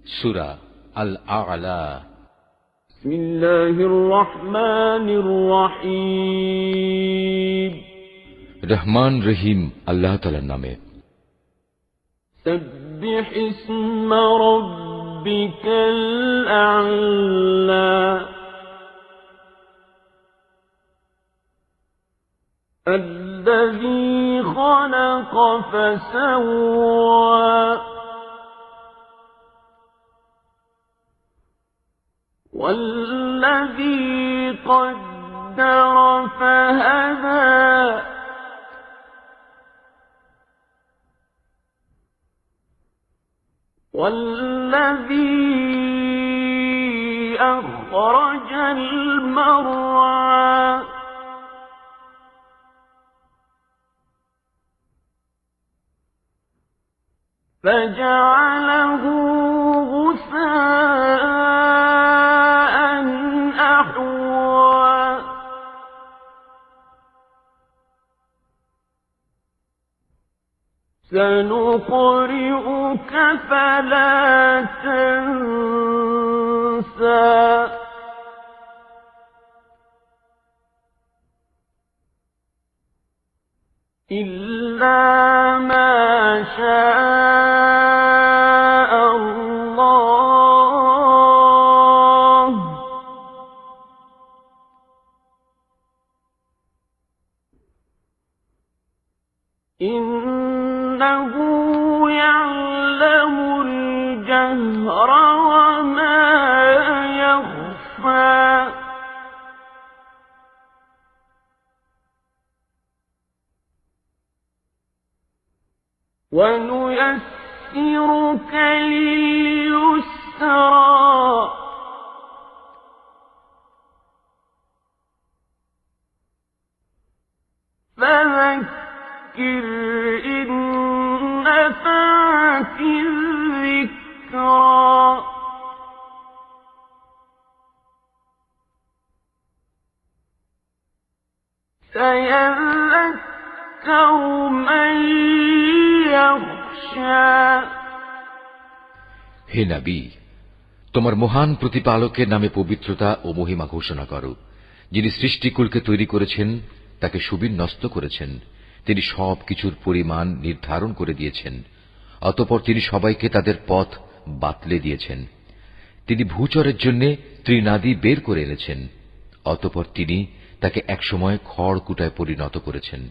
Surah Al-Ala. Bismillahirrahmanirrahim. Rahman Rahim Allah Ta'alaর নামে। Sabbih isma rabbikal a'la. الذي خلق فسوى والذي قدر فهدى والذي أخرج المرعى فجعله غثاء أحوى سنقرئك فلا تنسى إلا ما شاء الله إنه يعلم الجهر وما يخفى ونيسرك لليسرى فذكر إن نفعت الذكرى سيذكر من হে নবী, তোমার মহান প্রতিপালকের নামে পবিত্রতা ও মহিমা ঘোষণা করো, যিনি সৃষ্টিকুলকে তৈরি করেছেন, তাকে সুবিন্যস্ত করেছেন, তিনি সব কিছুর পরিমাণ নির্ধারণ করে দিয়েছেন, অতঃপর তিনি সবাইকে তাদের পথ বাতলে দিয়েছেন। তিনি ভূচরের জন্য ত্রিনাদি বের করে এনেছেন, অতঃপর তিনি তাকে একসময় খড়কুটায় পরিণত করেছেন।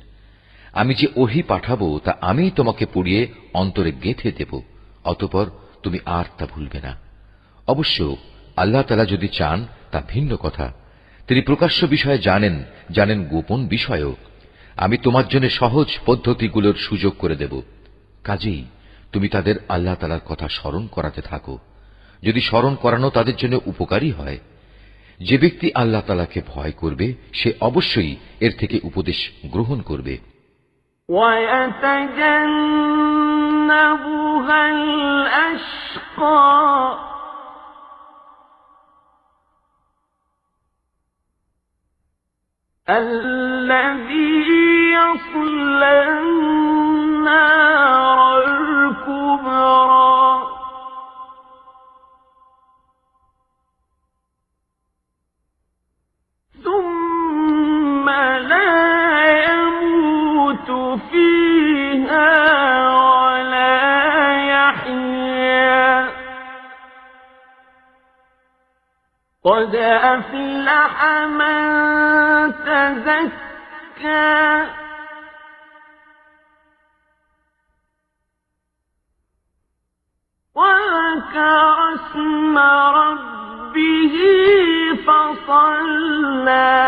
আমি যে ওহী পাঠাবো তা আমিই তোমাকে পড়িয়ে অন্তরে গেঁথে দেব, অতঃপর তুমি আর তা ভুলবে না। অবশ্য আল্লাহ তাআলা যদি চান তা ভিন্ন কথা, তিনি প্রকাশ্য বিষয়ে জানেন, জানেন গোপন বিষয়ও। আমি তোমার জন্য সহজ পদ্ধতিগুলোর সুযোগ করে দেব, কাজেই তুমি তাদের আল্লাহ তাআলার কথা স্মরণ করাতে থাকো, যদি স্মরণ করানো তাদের জন্য উপকারী হয়। যে ব্যক্তি আল্লাহ তাআলাকে ভয় করবে সে অবশ্যই এর থেকে উপদেশ গ্রহণ করবে। ويتجنبها الأشقى الذي يصلى النار الكبرى ثم لا يموت فيها ولا يحيا قد أفلح من تزكى وذكر اسم ربه فصلى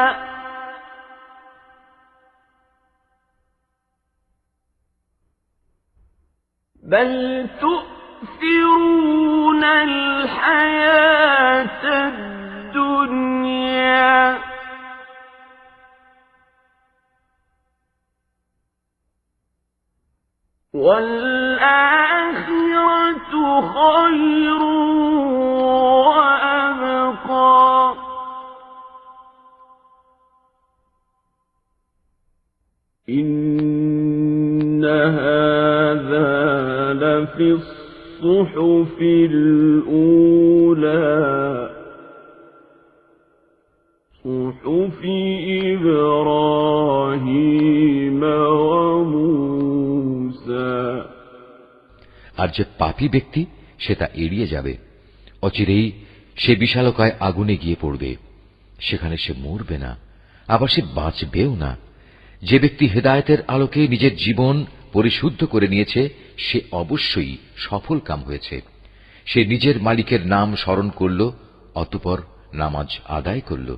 بل تؤثرون الحياة الدنيا والآخرة خير وأبقى إن هذا لفي الصحف الأولى صحف إبراهيم وموسى আর যে পাপী ব্যক্তি সে তা এড়িয়ে যাবে, অচিরেই সে বিশালকায় আগুনে গিয়ে পড়বে, সেখানে সে মরবে না, আবার সে বাঁচবেও না। যে ব্যক্তি হেদায়েতের আলোকে নিজের জীবন পরিশুদ্ধ করে নিয়েছে সে অবশ্যই সফল কাম হয়েছে। সে নিজের মালিকের নাম স্মরণ করল, অতঃপর নামাজ আদায় করল।